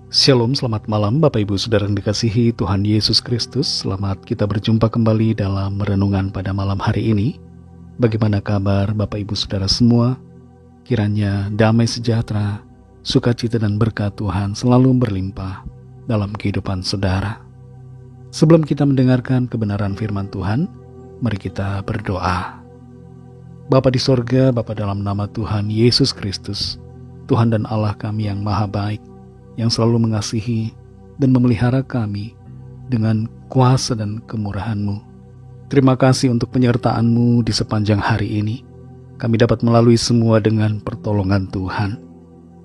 Shalom, selamat malam Bapak Ibu Saudara yang dikasihi Tuhan Yesus Kristus. Selamat kita berjumpa kembali dalam renungan pada malam hari ini. Bagaimana kabar Bapak Ibu Saudara semua? Kiranya damai sejahtera, sukacita dan berkat Tuhan selalu berlimpah dalam kehidupan saudara. Sebelum kita mendengarkan kebenaran firman Tuhan, mari kita berdoa. Bapa di sorga, Bapa dalam nama Tuhan Yesus Kristus, Tuhan dan Allah kami yang maha baik, yang selalu mengasihi dan memelihara kami dengan kuasa dan kemurahan-Mu. Terima kasih untuk penyertaan-Mu di sepanjang hari ini. Kami dapat melalui semua dengan pertolongan Tuhan.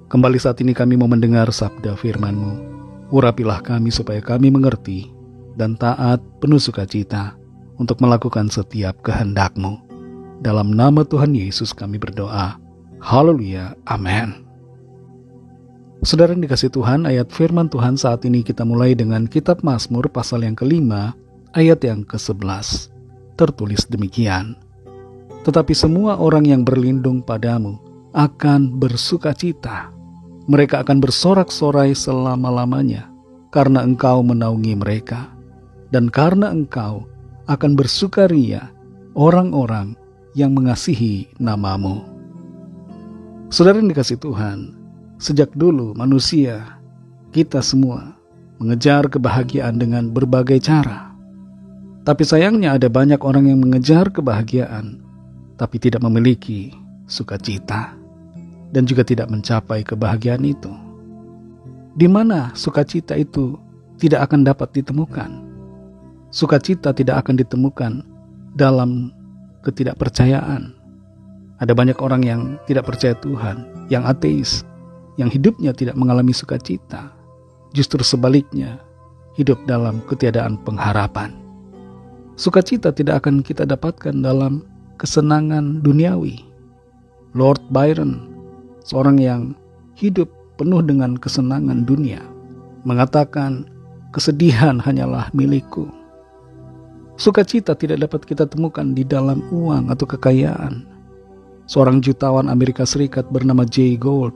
Kembali saat ini kami mau mendengar sabda firman-Mu. Urapilah kami supaya kami mengerti dan taat penuh sukacita untuk melakukan setiap kehendak-Mu. Dalam nama Tuhan Yesus kami berdoa. Haleluya. Amin. Saudara yang dikasihi Tuhan, ayat firman Tuhan saat ini kita mulai dengan kitab Mazmur pasal yang ke-5, ayat yang ke-11. Tertulis demikian. Tetapi semua orang yang berlindung padamu akan bersukacita. Mereka akan bersorak-sorai selama-lamanya, karena Engkau menaungi mereka. Dan karena Engkau akan bersukaria orang-orang yang mengasihi nama-Mu. Saudara yang dikasihi Tuhan, sejak dulu manusia, kita semua mengejar kebahagiaan dengan berbagai cara. Tapi sayangnya ada banyak orang yang mengejar kebahagiaan, tapi tidak memiliki sukacita, dan juga tidak mencapai kebahagiaan itu. Di mana sukacita itu tidak akan dapat ditemukan. Sukacita tidak akan ditemukan dalam ketidakpercayaan. Ada banyak orang yang tidak percaya Tuhan, yang ateis, yang hidupnya tidak mengalami sukacita, justru sebaliknya, hidup dalam ketiadaan pengharapan. Sukacita tidak akan kita dapatkan dalam kesenangan duniawi. Lord Byron, seorang yang hidup penuh dengan kesenangan dunia, mengatakan, kesedihan hanyalah milikku. Sukacita tidak dapat kita temukan di dalam uang atau kekayaan. Seorang jutawan Amerika Serikat bernama Jay Gould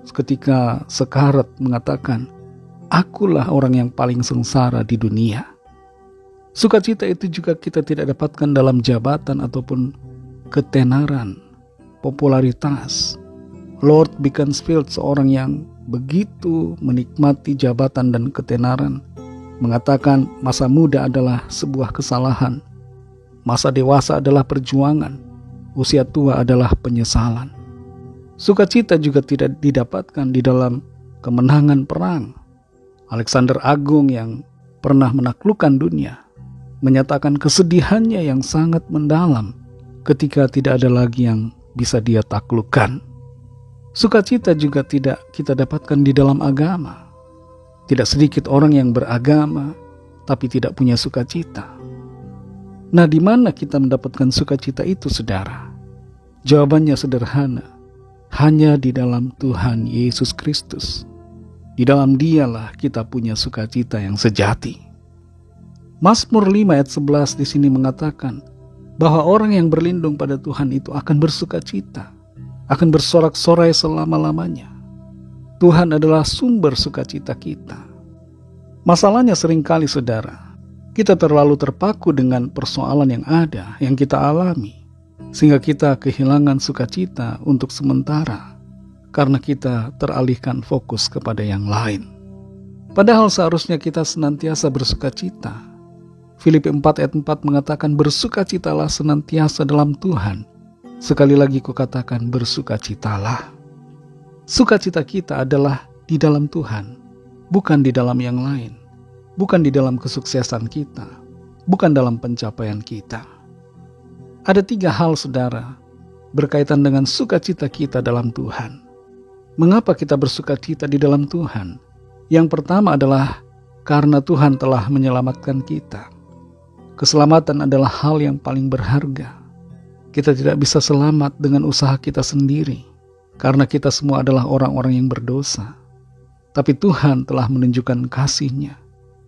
ketika sekarat mengatakan, akulah orang yang paling sengsara di dunia. Sukacita itu juga kita tidak dapatkan dalam jabatan ataupun ketenaran, popularitas. Lord Beaconsfield, seorang yang begitu menikmati jabatan dan ketenaran, mengatakan masa muda adalah sebuah kesalahan, masa dewasa adalah perjuangan, usia tua adalah penyesalan. Sukacita juga tidak didapatkan di dalam kemenangan perang. Alexander Agung yang pernah menaklukkan dunia menyatakan kesedihannya yang sangat mendalam ketika tidak ada lagi yang bisa dia taklukkan. Sukacita juga tidak kita dapatkan di dalam agama. Tidak sedikit orang yang beragama tapi tidak punya sukacita. Nah, di mana kita mendapatkan sukacita itu, saudara? Jawabannya sederhana. Hanya di dalam Tuhan Yesus Kristus. Di dalam Dialah kita punya sukacita yang sejati. Mazmur 5 ayat 11 di sini mengatakan bahwa orang yang berlindung pada Tuhan itu akan bersukacita, akan bersorak-sorai selama-lamanya. Tuhan adalah sumber sukacita kita. Masalahnya seringkali, saudara, kita terlalu terpaku dengan persoalan yang ada, yang kita alami, sehingga kita kehilangan sukacita untuk sementara karena kita teralihkan fokus kepada yang lain. Padahal seharusnya kita senantiasa bersukacita. Filipi 4 ayat 4 mengatakan, bersukacitalah senantiasa dalam Tuhan. Sekali lagi kukatakan, bersukacitalah. Sukacita kita adalah di dalam Tuhan, bukan di dalam yang lain, bukan di dalam kesuksesan kita, bukan dalam pencapaian kita. Ada 3 hal, saudara, berkaitan dengan sukacita kita dalam Tuhan. Mengapa kita bersukacita di dalam Tuhan? Yang pertama adalah karena Tuhan telah menyelamatkan kita. Keselamatan adalah hal yang paling berharga. Kita tidak bisa selamat dengan usaha kita sendiri, karena kita semua adalah orang-orang yang berdosa. Tapi Tuhan telah menunjukkan kasih-Nya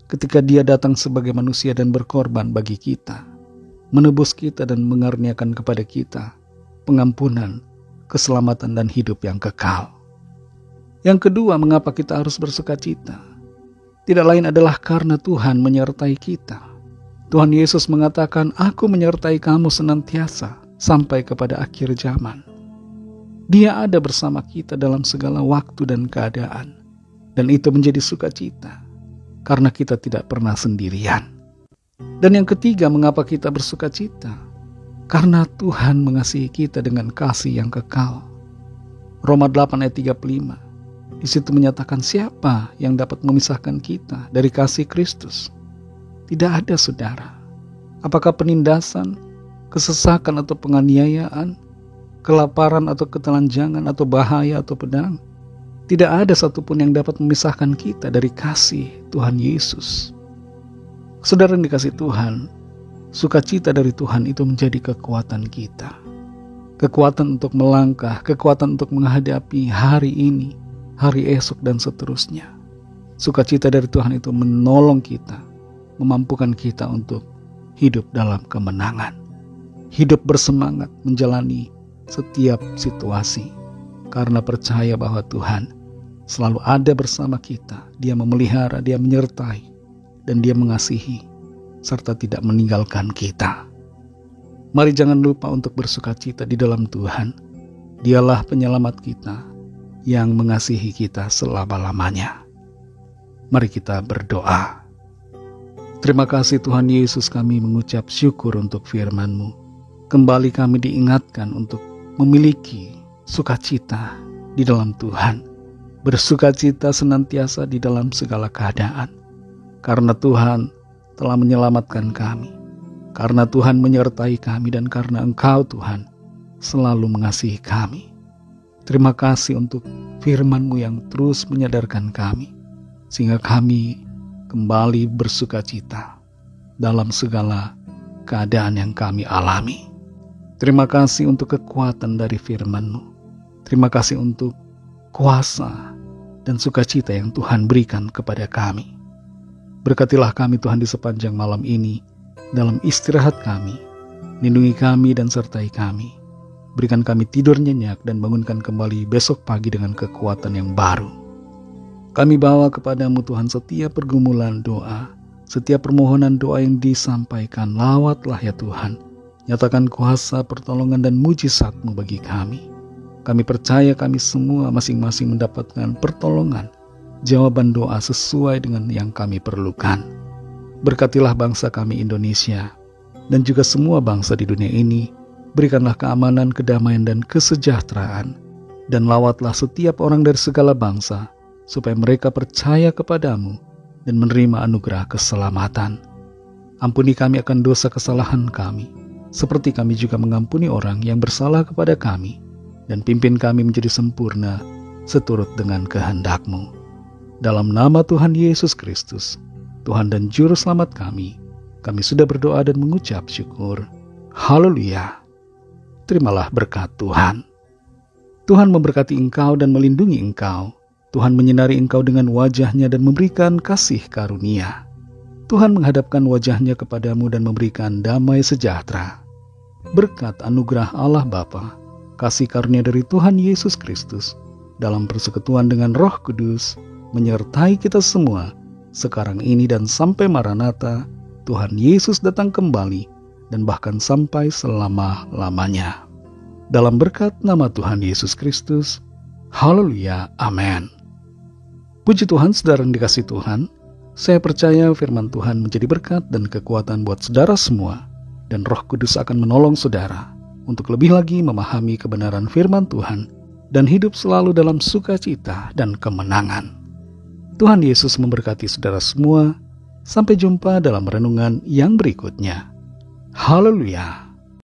ketika Dia datang sebagai manusia dan berkorban bagi kita, menebus kita dan mengaruniakan kepada kita pengampunan, keselamatan dan hidup yang kekal. Yang kedua, mengapa kita harus bersukacita? Tidak lain adalah karena Tuhan menyertai kita. Tuhan Yesus mengatakan, "Aku menyertai kamu senantiasa sampai kepada akhir zaman." Dia ada bersama kita dalam segala waktu dan keadaan. Dan itu menjadi sukacita, karena kita tidak pernah sendirian. Dan yang ketiga, mengapa kita bersukacita? Karena Tuhan mengasihi kita dengan kasih yang kekal. Roma 8 ayat 35. Di situ menyatakan, siapa yang dapat memisahkan kita dari kasih Kristus? Tidak ada, saudara. Apakah penindasan, kesesakan atau penganiayaan, kelaparan atau ketelanjangan atau bahaya atau pedang? Tidak ada satupun yang dapat memisahkan kita dari kasih Tuhan Yesus. Saudara yang dikasihi Tuhan, sukacita dari Tuhan itu menjadi kekuatan kita. Kekuatan untuk melangkah, kekuatan untuk menghadapi hari ini, hari esok, dan seterusnya. Sukacita dari Tuhan itu menolong kita, memampukan kita untuk hidup dalam kemenangan. Hidup bersemangat menjalani setiap situasi, karena percaya bahwa Tuhan selalu ada bersama kita. Dia memelihara, Dia menyertai, dan Dia mengasihi, serta tidak meninggalkan kita. Mari jangan lupa untuk bersukacita di dalam Tuhan. Dialah penyelamat kita yang mengasihi kita selama-lamanya. Mari kita berdoa. Terima kasih Tuhan Yesus, kami mengucap syukur untuk firman-Mu. Kembali kami diingatkan untuk memiliki sukacita di dalam Tuhan. Bersukacita senantiasa di dalam segala keadaan. Karena Tuhan telah menyelamatkan kami. Karena Tuhan menyertai kami, dan karena Engkau Tuhan selalu mengasihi kami. Terima kasih untuk firman-Mu yang terus menyadarkan kami, sehingga kami kembali bersukacita dalam segala keadaan yang kami alami. Terima kasih untuk kekuatan dari firman-Mu. Terima kasih untuk kuasa dan sukacita yang Tuhan berikan kepada kami. Berkatilah kami Tuhan di sepanjang malam ini, dalam istirahat kami. Lindungi kami dan sertai kami. Berikan kami tidur nyenyak dan bangunkan kembali besok pagi dengan kekuatan yang baru. Kami bawa kepadamu Tuhan setiap pergumulan doa, setiap permohonan doa yang disampaikan. Lawatlah ya Tuhan, nyatakan kuasa, pertolongan dan mujizat-Mu bagi kami. Kami percaya kami semua masing-masing mendapatkan pertolongan, jawaban doa sesuai dengan yang kami perlukan. Berkatilah bangsa kami Indonesia, dan juga semua bangsa di dunia ini. Berikanlah keamanan, kedamaian, dan kesejahteraan. Dan lawatlah setiap orang dari segala bangsa, supaya mereka percaya kepadamu dan menerima anugerah keselamatan. Ampuni kami akan dosa kesalahan kami, seperti kami juga mengampuni orang yang bersalah kepada kami. Dan pimpin kami menjadi sempurna seturut dengan kehendak-Mu. Dalam nama Tuhan Yesus Kristus, Tuhan dan Juru Selamat kami sudah berdoa dan mengucap syukur. Haleluya. Terimalah berkat Tuhan. Tuhan memberkati engkau dan melindungi engkau. Tuhan menyinari engkau dengan wajah-Nya dan memberikan kasih karunia. Tuhan menghadapkan wajah-Nya kepadamu dan memberikan damai sejahtera. Berkat anugerah Allah Bapa, kasih karunia dari Tuhan Yesus Kristus, dalam persekutuan dengan Roh Kudus, menyertai kita semua, sekarang ini dan sampai Maranatha, Tuhan Yesus datang kembali, dan bahkan sampai selama-lamanya. Dalam berkat nama Tuhan Yesus Kristus, haleluya, amin. Puji Tuhan, saudara yang dikasihi Tuhan, saya percaya firman Tuhan menjadi berkat dan kekuatan buat saudara semua, dan Roh Kudus akan menolong saudara untuk lebih lagi memahami kebenaran firman Tuhan dan hidup selalu dalam sukacita dan kemenangan. Tuhan Yesus memberkati saudara semua. Sampai jumpa dalam renungan yang berikutnya. Haleluya.